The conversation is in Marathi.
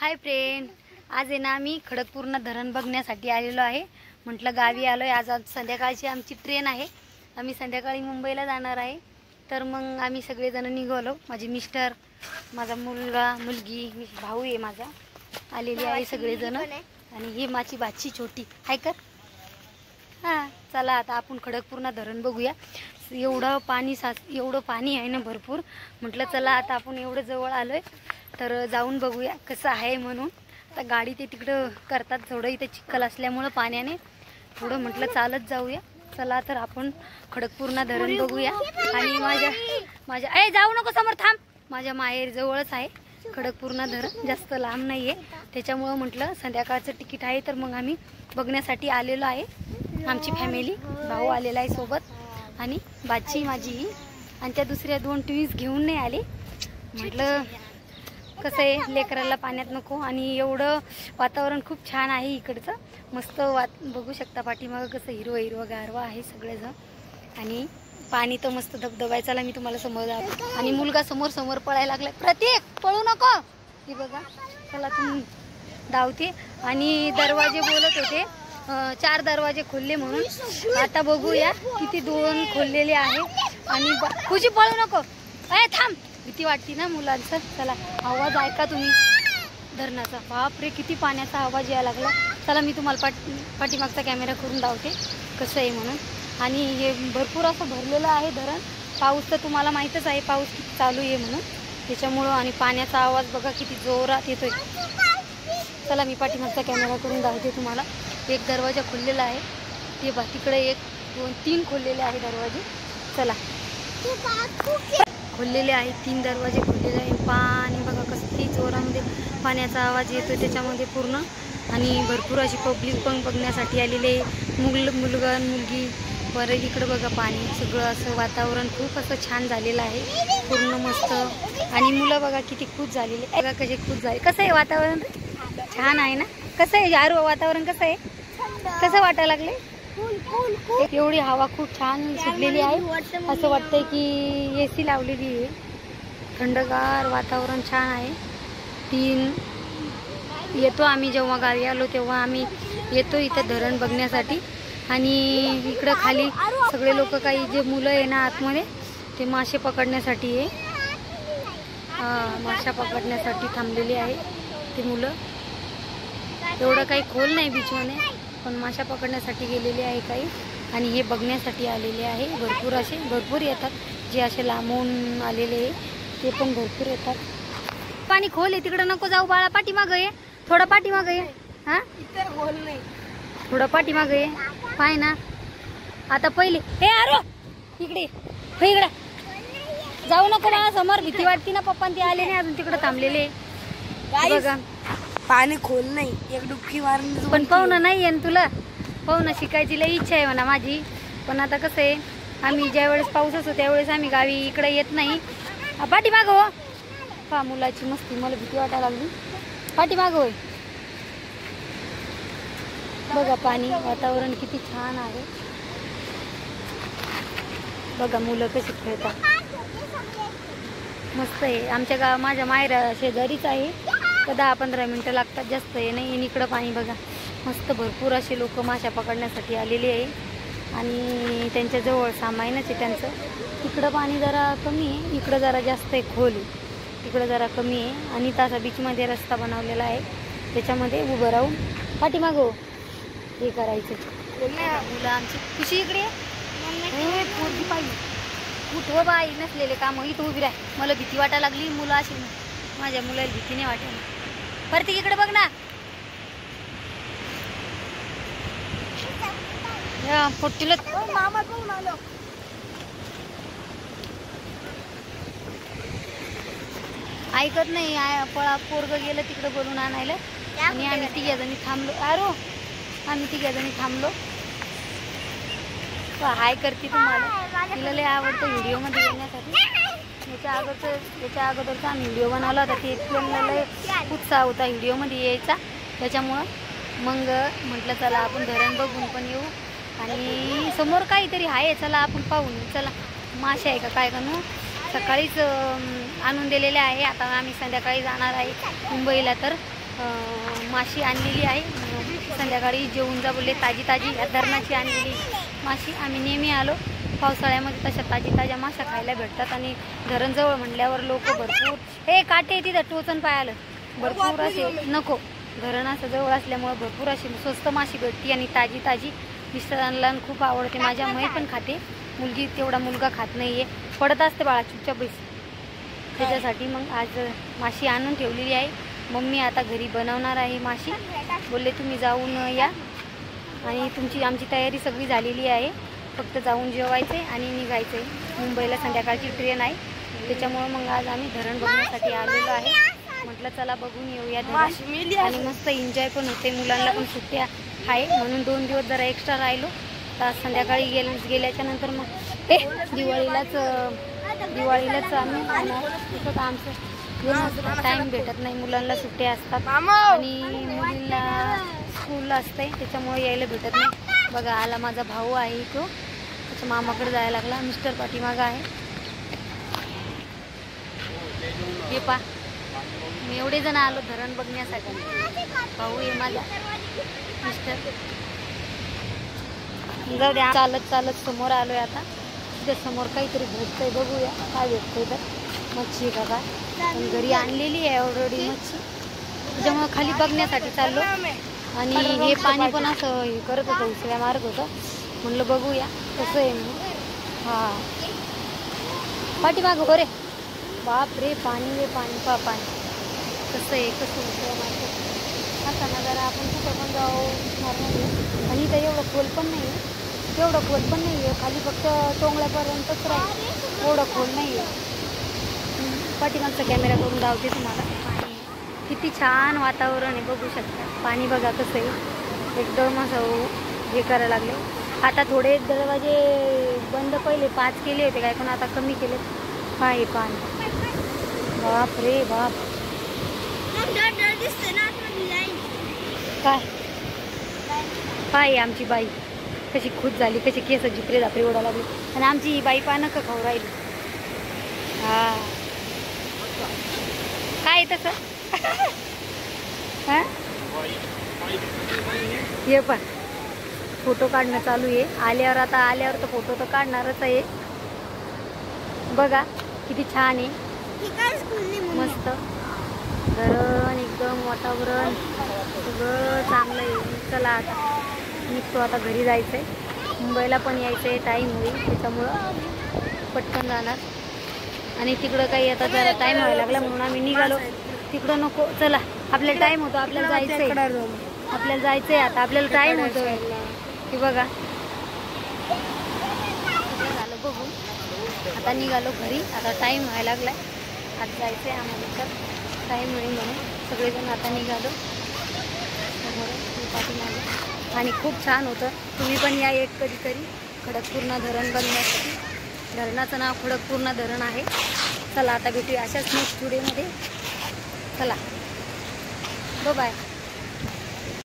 हाय फ्रेंड, आज आहे ना आम्ही खडकपूर्ण धरण बघण्यासाठी आलेलो आहे। म्हटलं गावी आलोय। आज संध्याकाळची आमची ट्रेन आहे। आम्ही संध्याकाळी मुंबईला जाणार आहे। तर मग आम्ही सगळेजण निघालो। माझे मिस्टर, माझा मुलगा, मुलगी, भाऊ आहे माझा, आलेले आहे सगळेजण। आणि ही माझी बाची छोटी हाय कर। हां, चला आता आपण खडकपूर्ण धरण बघूया। एवढं पाणी आहे ना भरपूर। म्हटलं चला आता आपण एवढं जवळ आलोय तर जाऊन बघूया कसं आहे म्हणून। आता गाडी ते तिकडं करतात, थोडं इथे चिखल असल्यामुळे पाण्याने थोडं म्हटलं चालत जाऊया। चला तर आपण खडकपूर्ण धरण बघूया। आणि माझ्या जाऊ नको समोर थांब। माझ्या माहेर जवळच आहे खडकपूर्ण धरण, जास्त लांब नाहीये। त्याच्यामुळे म्हटलं संध्याकाळचं तिकीट आहे तर मग आम्ही बघण्यासाठी आलेलो आहे। आमची फॅमिली, भाऊ आलेला आहे सोबत आणि बाची माझी ही, आणि त्या दुसऱ्या 2 ट्विन्स घेऊन नाही आले। म्हटलं कसं आहे लेकराला पाण्यात नको। आणि एवढं वातावरण खूप छान आहे इकडचं, मस्त बघू शकता पाठीमागं कसं हिरवं गारवा आहे सगळेजण। आणि पाणी तर मस्त धबधबाय। चला मी तुम्हाला समोर दाखवते। आणि मुलगा समोर पळायला लागलाय। प्रतीक पळू नको, हे बघा। चला तुम्ही धावते। आणि दरवाजे बोलत होते 4 दरवाजे खोलले म्हणून, आता बघूया किती 2 खोललेले आहे। आणि खुशी पळू नको, थांब, भीती वाटते ना मुलांचं। चला आवाज ऐका तुम्ही धरणाचा, बापरे किती पाण्याचा आवाज यायला लागला। चला मी तुम्हाला पाठीमागचा कॅमेरा करून दावते कसं आहे म्हणून। आणि हे भरपूर असं भरलेलं आहे धरण। पाऊस तर तुम्हाला माहीतच आहे, पाऊस किती चालू आहे म्हणून त्याच्यामुळं। आणि पाण्याचा आवाज बघा किती जोरात येतोय। चला मी पाठीमागचा कॅमेरा करून दावते तुम्हाला। एक दरवाजा खुललेला आहे, ते बा तिकडे 1 2 3 खोललेले आहे दरवाजे। चला खोललेले आहे 3 दरवाजे खोललेले आहे। पाणी बघा किती जोरामध्ये पाण्याचा आवाज येतो त्याच्यामध्ये पूर्ण। आणि भरपूर अशी पब्लिक पण बघण्यासाठी आलेले, मुलगा मुलगी। बरं इकडं बघा पाणी, सगळं असं वातावरण खूप असं छान झालेलं आहे पूर्ण मस्त। आणि मुलं बघा किती खुश झालेले बघा, कसे खुश झाले। कसं आहे वातावरण? छान आहे ना? कसं आहे यार वातावरण? कसं आहे, कसं वाटायला लागले? एवढी हवा खूप छान सुटलेली आहे, असं वाटतंय की AC लावलेली आहे। थंडगार वातावरण छान आहे। 3 येतो आम्ही जेव्हा गावी आलो तेव्हा आम्ही येतो इथं धरण बघण्यासाठी। आणि इकडं खाली सगळे लोक, काही जे मुलं आहे ना आतमध्ये, ते मासे पकडण्यासाठी आहे। माशा पकडण्यासाठी थांबलेली आहे ते मुलं। एवढं काही खोल नाही बीचमध्ये, पण माशा पकडण्यासाठी गेलेले आहे काही। आणि हे बघण्यासाठी आलेले आहे। भरपूर येतात, जे असे लांबून आलेले आहे ते पण भरपूर येतात। पाणी खोल आहे, तिकडं नको जाऊ बाळा, पाठीमागं ये, थोडं पाठीमागं ये। हां इतर खोल नाही, थोडं पाठीमागं ये, पाय ना। आता पहिले अरे इकडे जाऊ नको बाळा, समोर भीती वाटते ना। पप्पा ते आले नाही अजून, तिकडं थांबलेले बघा। पाणी खोल नाही, एक डुबकी मारून। पण पोहणं नाही आहे ना तुला? पोहणं शिकायची लई इच्छा आहे म्हणा माझी। पण आता कसं आहे, आम्ही ज्या वेळेस पाऊस असतो त्यावेळेस आम्ही गावी इकडे येत नाही। पाठीमागं हो पहा, मुलाची मस्ती, मला भीती वाटायला लागली। पाठीमागं होय बघा, पाणी वातावरण किती छान आहे बघा। मुलं कशी खेळतात, मस्त आहे। आमच्या माझ्या माहेर शेजारीच आहे, तर 10-15 मिनटं लागतात, जास्त आहे नाही। आणि इकडं पाणी बघा मस्त, भरपूर असे लोक माशा पकडण्यासाठी आलेले आहे। आणि त्यांच्याजवळ सामानच आहे त्यांचं। तिकडं पाणी जरा कमी आहे, इकडं जरा जास्त आहे, खोल आहे, तिकडं जरा कमी आहे। आणि तसा बीचमध्ये रस्ता बनवलेला आहे, त्याच्यामध्ये उभं राहून पाठीमागं हे करायचं। मुलं आमची खुशी इकडे पोरगी पाहिजे उठव बाई, नसलेले काम इथं उभी राह, मला भीती वाटायला लागली। मुलं अशी, माझ्या मुलाला भीती नाही वाटायला। परत इकडे बघ ना, पोटीला मामा पाहून आलो। ऐकत नाही, पोरग गेलं तिकडे बोलून आणायला। आणि आम्ही 3 जणी थांबलो। आम्ही 3 जणी थांबलो। हाय करते तुम्हाला, तिला लय आवडतं व्हिडिओमध्ये येण्यासाठी। याच्या अगोदरचा आम्ही व्हिडिओ बनवला होता, ते तिला लय उत्साह होता व्हिडिओमध्ये यायचा। त्याच्यामुळं मग म्हटलं चला आपण धरण बघून पण येऊ। आणि समोर काहीतरी आहे, चला आपण पाहून येऊ। चला मासे आहे का काय करू, सकाळीच आणून दिलेले आहे। आता आम्ही संध्याकाळी जाणार आहे मुंबईला, तर माशी आणलेली आहे. संध्याकाळी जेवून जा बोलले, ताजी ताजी या धरणाची आणलेली माशी. आम्ही नेहमी आलो पावसाळ्यामध्ये तशा ताज्या माशा खायला भेटतात. आणि धरण जवळ म्हणल्यावर लोक भरपूर हे काटे तिथं टोचन पायालं भरपूर असे नको. धरण असं जवळ असल्यामुळे भरपूर अशी स्वस्त माशी भेटते आणि ताजी. मिस्टरांना खूप आवडते, माझ्या मै पण खाते, मुलगी तेवढा मुलगा खात नाही आहे, पडत असते बाळा चुपचाप बैस. त्याच्यासाठी मग आज माशी आणून ठेवलेली आहे. मम्मी आता घरी बनवणार आहे माशी. बोलले तुम्ही जाऊन या आणि आमची तयारी सगळी झालेली आहे, फक्त जाऊन जेवायचे आणि निघायचे. मुंबईला संध्याकाळची ट्रेन आहे, त्याच्यामुळे मग आज आम्ही धरण बघण्यासाठी आलेलो आहे. म्हटलं चला बघून येऊया धरण आणि मस्त एन्जॉय पण होते. मुलांना पण सुट्ट्या आहे म्हणून 2 दिवस जरा एक्स्ट्रा राहिलो. तर संध्याकाळी गेल्याच्या नंतर मग दिवाळीलाच आम्ही तसं आमचं टाईम भेटत नाही, मुलांना सुट्ट्या असतात आणि मुलींना स्कूल असते, त्याच्यामुळे यायला भेटत नाही. बघा आला माझा भाऊ आहे तो, त्याच्या मामाकडे जायला लागला. मिस्टर पाठीमागं आहे. हे पा मी एवढे जण आलो धरण बघण्यासाठी. भाऊ आहे माझा मिस्टर. जाऊ द्या, चालत समोर आलोय. आता तिथे समोर काहीतरी भेटतंय, बघूया काय भेटतंय. तर मच्छी का काय, पण घरी आणलेली आहे ऑलरेडी मच्छी, त्याच्यामुळे खाली बघण्यासाठी चाललो. आणि हे पाणी पण असं हे करत होतं, उसळ्या मारत होतं. म्हणलं बघूया कसं आहे म्हणून. हां पाठीमागं हो रे बाप रे, पाणी रे पाणी कसं आहे, कसं उसळ्या मारतं असा नजारा. आपण कुठं पण जाऊ नॉर्मली. आणि इथं एवढं खोल पण नाही आहे, तेवढं खोल पण नाही आहे, खाली फक्त टोंगळ्यापर्यंतच राहील, एवढं खोल नाही आहे. पाठीमागचा कॅमेरा करून धावते तुम्हाला. आणि किती छान वातावरण आहे, बघू शकता. पाणी बघा कसं आहे, एकदम असं हे करायला लागले. आता थोडे दरवाजे बंद, पहिले 5 केले होते काय, पण आता कमी केले. पाणी बाप रे बाप. काय आमची बाई कशी खुश झाली, कशी केस झिपरे झापरे ओढा लागली. आणि आमची ही बाई पानं का खाऊ राहिली. हा काय तसं हा हे पण फोटो काढणं चालू आहे. आल्यावर तर फोटो तर काढणारच आहे. बघा किती छान आहे, मस्त धरण, एकदम वातावरण सगळं चांगलं आहे. चला आता निघतो, आता घरी जायचं आहे. मुंबईला पण यायचं आहे, टाईम होईल, त्याच्यामुळं पटकन जाणार. आणि तिकडं काही आता जरा टाईम व्हायला लागला म्हणून आम्ही निघालो. तिकडं नको, चला आपल्याला टाईम होतो, आपल्याला जायचं आहे आता, आपल्याला टाईम होतो. की बघा झालं बघून, आता निघालो घरी. आता टाईम व्हायला लागलाय, आता जायचं आहे आम्हाला, तर टाईम होईल म्हणून सगळेजण आता निघालो पाठीमागे. आणि खूप छान होतं, तुम्ही पण या एक कधीतरी खडकपूर्णा धरण बघण्यासाठी. धरणाचं नाव खडकपूर्णा धरण आहे. चला आता भेटूया अशाच नेक्स्ट व्हिडिओमध्ये. चला बाय.